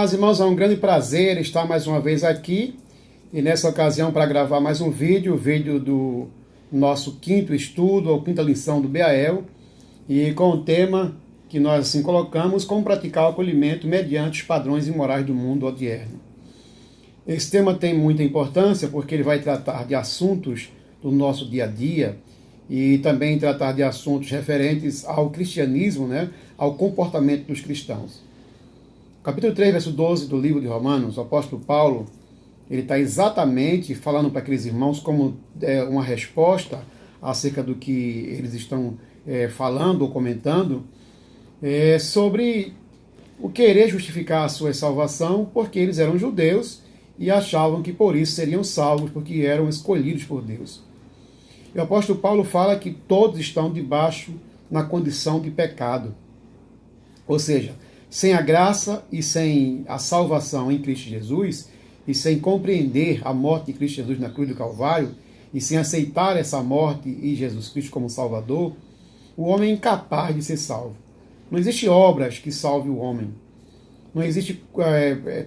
Meus irmãos, é um grande prazer estar mais uma vez aqui e nessa ocasião para gravar mais um vídeo, o vídeo do nosso quinto estudo, ou quinta lição do BAEL, e com o tema que nós assim colocamos, como praticar o acolhimento mediante os padrões imorais do mundo odierno. Esse tema tem muita importância porque ele vai tratar de assuntos do nosso dia a dia e também tratar de assuntos referentes ao cristianismo, ao comportamento dos cristãos. Capítulo 3, verso 12 do livro de Romanos, o apóstolo Paulo, ele está exatamente falando para aqueles irmãos como uma resposta acerca do que eles estão falando ou comentando, sobre o querer justificar a sua salvação, porque eles eram judeus e achavam que por isso seriam salvos, porque eram escolhidos por Deus. E o apóstolo Paulo fala que todos estão debaixo na condição de pecado. Ou seja, sem a graça e sem a salvação em Cristo Jesus, e sem compreender a morte de Cristo Jesus na cruz do Calvário, e sem aceitar essa morte e Jesus Cristo como Salvador, o homem é incapaz de ser salvo. Não existe obras que salve o homem. Não existe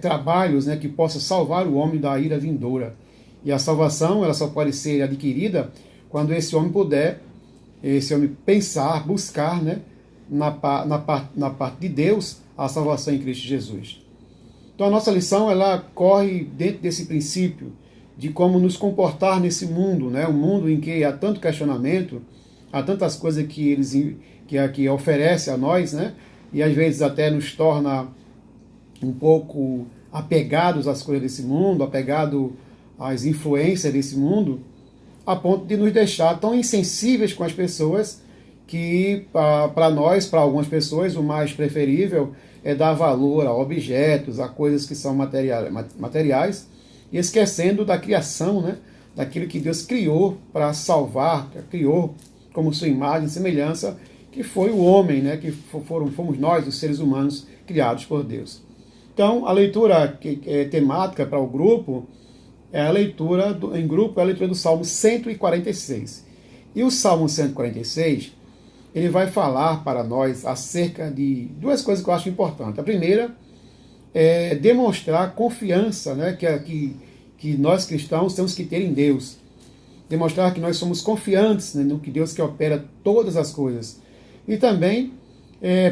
trabalhos que possa salvar o homem da ira vindoura. E a salvação ela só pode ser adquirida quando esse homem puder, pensar, buscar na parte de Deus, a salvação em Cristo Jesus. Então a nossa lição ela corre dentro desse princípio de como nos comportar nesse mundo, um mundo em que há tanto questionamento, há tantas coisas que oferece a nós, e às vezes até nos torna um pouco apegados às coisas desse mundo, apegados às influências desse mundo, a ponto de nos deixar tão insensíveis com as pessoas que para nós, para algumas pessoas, o mais preferível é dar valor a objetos, a coisas que são materiais, e esquecendo da criação, daquilo que Deus criou para salvar, criou como sua imagem e semelhança, que foi o homem, que fomos nós, os seres humanos, criados por Deus. Então, a leitura temática para o grupo é a leitura do Salmo 146. E o Salmo 146, ele vai falar para nós acerca de duas coisas que eu acho importantes. A primeira é demonstrar a confiança que nós cristãos temos que ter em Deus. Demonstrar que nós somos confiantes no que Deus que opera todas as coisas. E também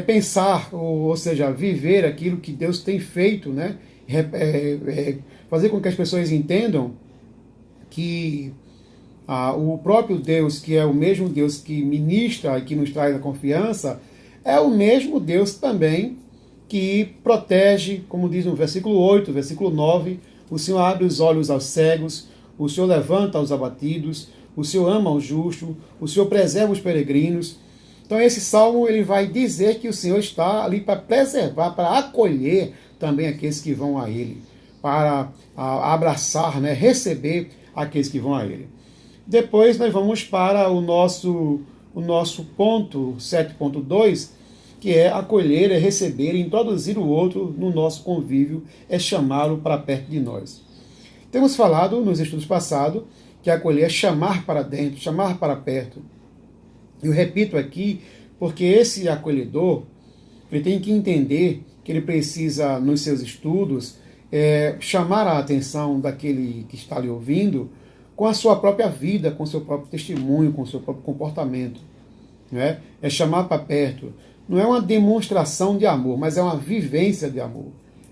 pensar, ou seja, viver aquilo que Deus tem feito, fazer com que as pessoas entendam que o próprio Deus, que é o mesmo Deus que ministra e que nos traz a confiança, é o mesmo Deus também que protege, como diz no versículo 8, versículo 9, o Senhor abre os olhos aos cegos, o Senhor levanta os abatidos, o Senhor ama o justo, o Senhor preserva os peregrinos. Então esse salmo ele vai dizer que o Senhor está ali para preservar, para acolher também aqueles que vão a Ele, para abraçar, receber aqueles que vão a Ele. Depois nós vamos para o nosso ponto 7.2, que é acolher, é receber, é introduzir o outro no nosso convívio, é chamá-lo para perto de nós. Temos falado nos estudos passados que acolher é chamar para dentro, chamar para perto. Eu repito aqui porque esse acolhedor ele tem que entender que ele precisa, nos seus estudos, chamar a atenção daquele que está lhe ouvindo com a sua própria vida, com o seu próprio testemunho, com o seu próprio comportamento. É chamar para perto. Não é uma demonstração de amor, mas é uma vivência de amor.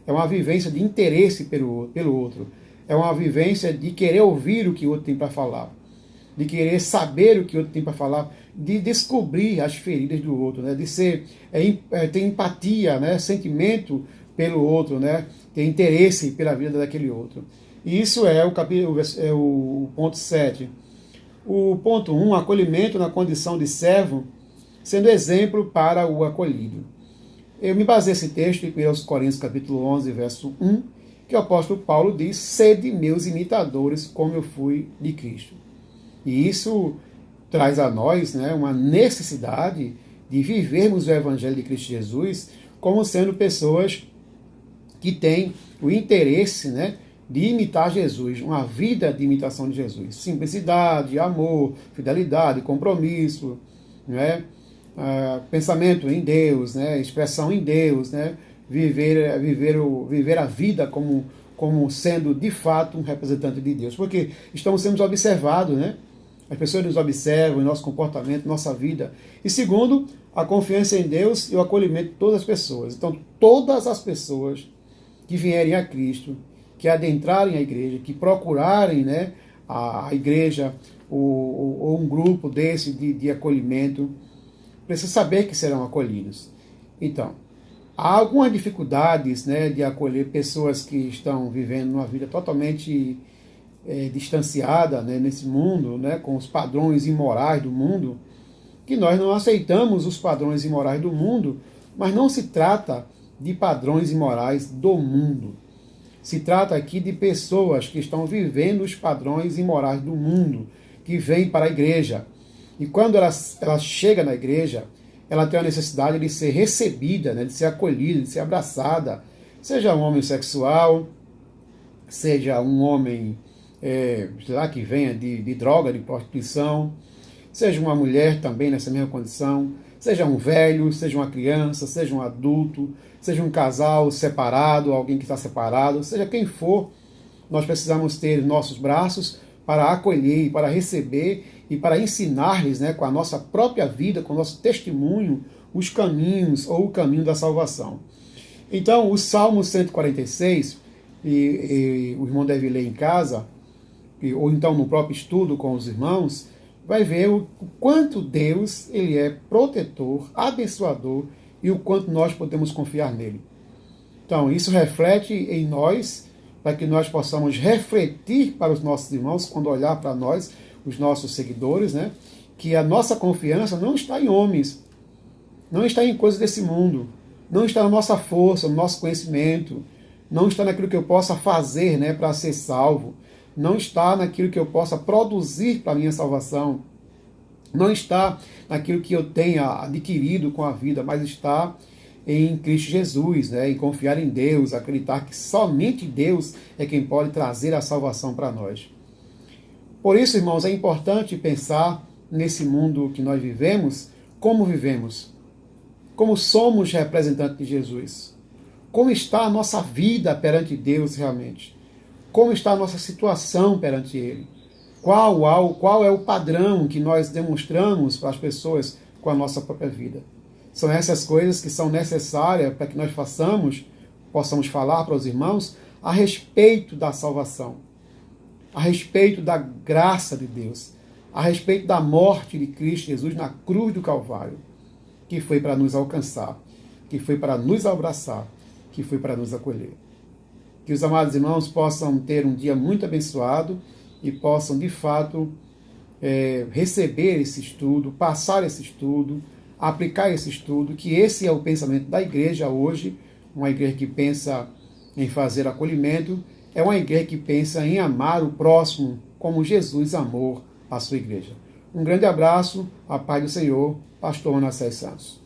É uma vivência de interesse pelo outro. É uma vivência de querer ouvir o que o outro tem para falar. De querer saber o que o outro tem para falar. De descobrir as feridas do outro. De ter empatia, sentimento pelo outro. Ter interesse pela vida daquele outro. E isso é o ponto 7. O ponto 1, acolhimento na condição de servo, sendo exemplo para o acolhido. Eu me baseei nesse texto em 1 Coríntios capítulo 11, verso 1, que o apóstolo Paulo diz, sede meus imitadores, como eu fui de Cristo. E isso traz a nós uma necessidade de vivermos o Evangelho de Cristo Jesus como sendo pessoas que têm o interesse, de imitar Jesus, uma vida de imitação de Jesus. Simplicidade, amor, fidelidade, compromisso, pensamento em Deus, expressão em Deus, viver a vida como sendo de fato um representante de Deus, porque estamos sendo observados, né? As pessoas nos observam em nosso comportamento, nossa vida. E segundo, a confiança em Deus e o acolhimento de todas as pessoas. Então, todas as pessoas que vierem a Cristo, que adentrarem a igreja, que procurarem, né, a igreja ou um grupo desse de acolhimento, precisam saber que serão acolhidos. Então, há algumas dificuldades, né, de acolher pessoas que estão vivendo uma vida totalmente distanciada, né, nesse mundo, né, com os padrões imorais do mundo, que nós não aceitamos os padrões imorais do mundo, mas não se trata de padrões imorais do mundo. Se trata aqui de pessoas que estão vivendo os padrões imorais do mundo, que vêm para a igreja. E quando ela chega na igreja, ela tem a necessidade de ser recebida, né, de ser acolhida, de ser abraçada, seja um homem sexual, seja um homem que venha de droga, de prostituição, seja uma mulher também nessa mesma condição, seja um velho, seja uma criança, seja um adulto, seja um casal separado, alguém que está separado, seja quem for, nós precisamos ter nossos braços para acolher, para receber e para ensinar-lhes, né, com a nossa própria vida, com o nosso testemunho, os caminhos ou o caminho da salvação. Então, o Salmo 146, e o irmão deve ler em casa, ou então no próprio estudo com os irmãos, vai ver o quanto Deus ele é protetor, abençoador e o quanto nós podemos confiar nele. Então, isso reflete em nós, para que nós possamos refletir para os nossos irmãos, quando olhar para nós, os nossos seguidores, né, que a nossa confiança não está em homens, não está em coisas desse mundo, não está na nossa força, no nosso conhecimento, não está naquilo que eu possa fazer, né, para ser salvo, não está naquilo que eu possa produzir para a minha salvação, não está naquilo que eu tenha adquirido com a vida, mas está em Cristo Jesus, né, em confiar em Deus, acreditar que somente Deus é quem pode trazer a salvação para nós. Por isso, irmãos, é importante pensar nesse mundo que nós vivemos, como somos representantes de Jesus, como está a nossa vida perante Deus realmente. Como está a nossa situação perante Ele? Qual é o padrão que nós demonstramos para as pessoas com a nossa própria vida? São essas coisas que são necessárias para que nós possamos falar para os irmãos a respeito da salvação, a respeito da graça de Deus, a respeito da morte de Cristo Jesus na cruz do Calvário, que foi para nos alcançar, que foi para nos abraçar, que foi para nos acolher. Que os amados irmãos possam ter um dia muito abençoado e possam, de fato, receber esse estudo, passar esse estudo, aplicar esse estudo, que esse é o pensamento da igreja hoje, uma igreja que pensa em fazer acolhimento, é uma igreja que pensa em amar o próximo como Jesus amou a sua igreja. Um grande abraço, a paz do Senhor, pastor Manassés Santos.